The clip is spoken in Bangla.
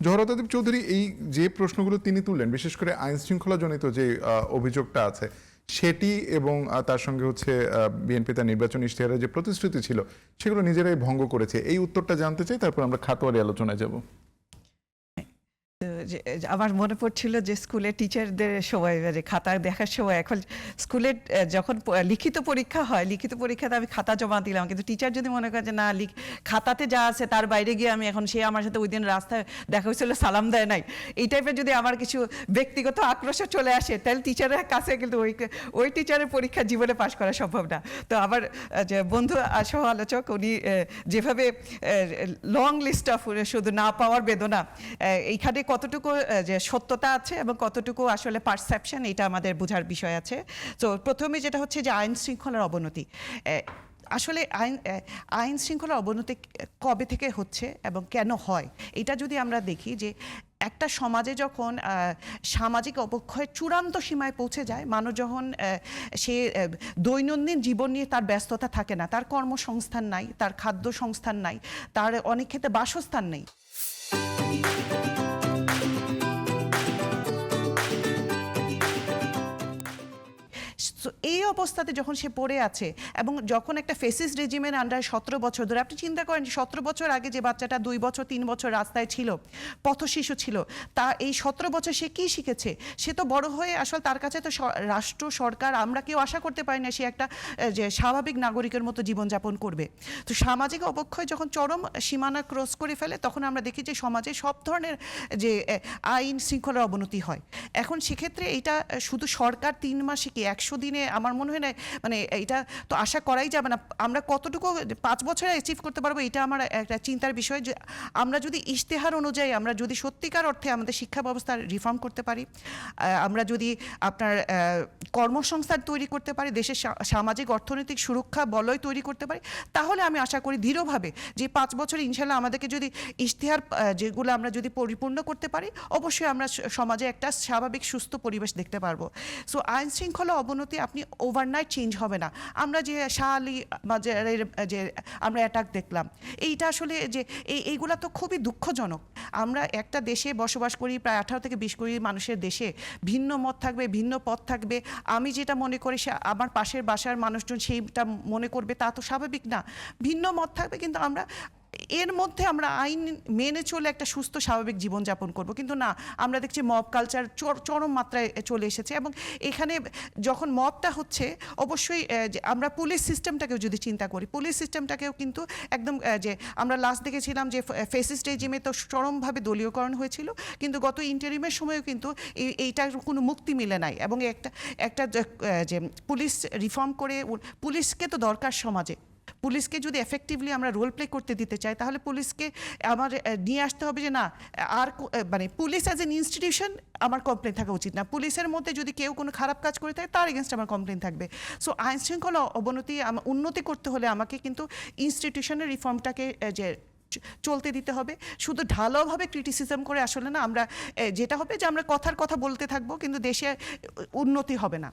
জহরতাদীপ চৌধুরী এই যে প্রশ্নগুলো তিনি তুললেন, বিশেষ করে আইন শৃঙ্খলা জনিত যে অভিযোগটা আছে সেটি এবং তার সঙ্গে হচ্ছে বিএনপি তার নির্বাচন ইশতেহারের যে প্রতিশ্রুতি ছিল সেগুলো নিজেরাই ভঙ্গ করেছে, এই উত্তরটা জানতে চাই, তারপর আমরা খাতোয়ারি আলোচনায় যাব। আমার মনে পড়ছিল যে স্কুলের টিচারদের সময়, মানে খাতা দেখার সময়, এখন স্কুলের যখন লিখিত পরীক্ষা হয়, লিখিত পরীক্ষাতে আমি খাতা জমা দিলাম, কিন্তু টিচার যদি মনে করে যে না, খাতাতে যা আছে তার বাইরে গিয়ে আমি এখন, সে আমার সাথে ওই দিন রাস্তায় দেখা হয়েছিল, সালাম দেয় নাই, এই টাইপের যদি আমার কিছু ব্যক্তিগত আক্রোশ চলে আসে, তাহলে টিচারের কাছে কিন্তু ওই টিচারের পরীক্ষা জীবনে পাশ করা সম্ভব না। তো আমার যে বন্ধু সহ আলোচক, উনি যেভাবে লং লিস্ট অফ শুধু না পাওয়ার বেদনা, এইখানে কতটুকু যে সত্যতা আছে এবং কতটুকু আসলে পারসেপশন, এটা আমাদের বোঝার বিষয় আছে। তো প্রথমে যেটা হচ্ছে যে আইন শৃঙ্খলার অবনতি, আসলে আইন শৃঙ্খলার অবনতি কবে থেকে হচ্ছে এবং কেন হয়, এটা যদি আমরা দেখি যে একটা সমাজে যখন সামাজিক অবক্ষয়ের চূড়ান্ত সীমায় পৌঁছে যায়, মানুষ যখন সে দৈনন্দিন জীবন নিয়ে তার ব্যস্ততা থাকে না, তার কর্মসংস্থান নাই, তার খাদ্য সংস্থান নাই, তার অনেক ক্ষেত্রে বাসস্থান নেই, এই অবস্থাতে যখন সে পড়ে আছে এবং যখন একটা ফেসিস্ট রেজিমের আন্ডার 17 বছর ধরে, আপনি চিন্তা করেন 17 বছর আগে যে বাচ্চাটা 2 বছর 3 বছর রাস্তায় ছিল, পথশিশু ছিল, তা এই 17 বছর সে কি শিখেছে? সে তো বড় হয়ে আসলে তার কাছে তো রাষ্ট্র সরকার, আমরা কেউ আশা করতে পারি না সে একটা যে স্বাভাবিক নাগরিকের মতো জীবনযাপন করবে। তো সামাজিক অবক্ষয় যখন চরম সীমানা ক্রস করে ফেলে, তখন আমরা দেখি যে সমাজে সব ধরনের যে আইন শৃঙ্খলার অবনতি হয়। এখন সেক্ষেত্রে এটা শুধু সরকার 3 মাসে কি 100 দিনে, আমার মনে হয় না, মানে এটা তো আশা করাই যাবে না। আমরা কতটুকু 5 বছরে অ্যাচিভ করতে পারবো, এটা আমার একটা চিন্তার বিষয়। যে আমরা যদি ইশতেহার অনুযায়ী, আমরা যদি সত্যিকার অর্থে আমাদের শিক্ষা ব্যবস্থার রিফর্ম করতে পারি, আমরা যদি আপনার কর্মসংস্থান তৈরি করতে পারি, দেশের সামাজিক অর্থনৈতিক সুরক্ষা বলয় তৈরি করতে পারি, তাহলে আমি আশা করি দৃঢ়ভাবে যে 5 বছরে ইনশাল্লাহ আমাদেরকে যদি ইশতেহার যেগুলো আমরা যদি পরিপূর্ণ করতে পারি, অবশ্যই আমরা সমাজে একটা স্বাভাবিক সুস্থ পরিবেশ দেখতে পারবো। সো আইন শৃঙ্খলা অবনতি আপনি ওভারনাইট চেঞ্জ হবে না। আমরা যে শাহ আলী বাজারের যে আমরা অ্যাটাক দেখলাম, এইটা আসলে যে এইগুলা তো খুবই দুঃখজনক। আমরা একটা দেশে বসবাস করি, প্রায় 18 থেকে 20 কোটি মানুষের দেশে, ভিন্ন মত থাকবে, ভিন্ন পথ থাকবে, আমি যেটা মনে করি সে আমার পাশের বাসার মানুষজন সেইটা মনে করবে, তা তো স্বাভাবিক না। ভিন্ন মত থাকবে, কিন্তু আমরা এর মধ্যে আমরা আইন মেনে চলে একটা সুস্থ স্বাভাবিক জীবনযাপন করব। কিন্তু না, আমরা দেখছি মব কালচার চরম মাত্রায় চলে এসেছে। এবং এখানে যখন মবটা হচ্ছে, অবশ্যই আমরা পুলিশ সিস্টেমটাকেও যদি চিন্তা করি, পুলিশ সিস্টেমটাকেও কিন্তু একদম যে আমরা লাস্ট দেখেছিলাম যে ফেসিস্ট রেজিমে তো চরমভাবে দলীয়করণ হয়েছিল, কিন্তু গত ইন্টারিমের সময়ও কিন্তু এইটার কোনো মুক্তি মিলে নাই। এবং একটা যে পুলিশ রিফর্ম করে, পুলিশকে তো দরকার সমাজে, পুলিশকে যদি এফেক্টিভলি আমরা রোল প্লে করতে দিতে চাই, তাহলে পুলিশকে আমার নিয়ে আসতে হবে যে না, আর মানে পুলিশ অ্যাজ এন ইনস্টিটিউশন আমার কমপ্লেন থাকা উচিত না। পুলিশের মধ্যে যদি কেউ কোনো খারাপ কাজ করে থাকে, তার এগেনস্ট আমার কমপ্লেন থাকবে। সো আইন শৃঙ্খলা অবনতি উন্নতি করতে হলে আমাকে কিন্তু ইনস্টিটিউশনের রিফর্মটাকে যে চলতে দিতে হবে। শুধু ঢালাওভাবে ক্রিটিসিজম করে আসলে না, আমরা যেটা হবে যে আমরা কথার কথা বলতে থাকবো, কিন্তু দেশে উন্নতি হবে না।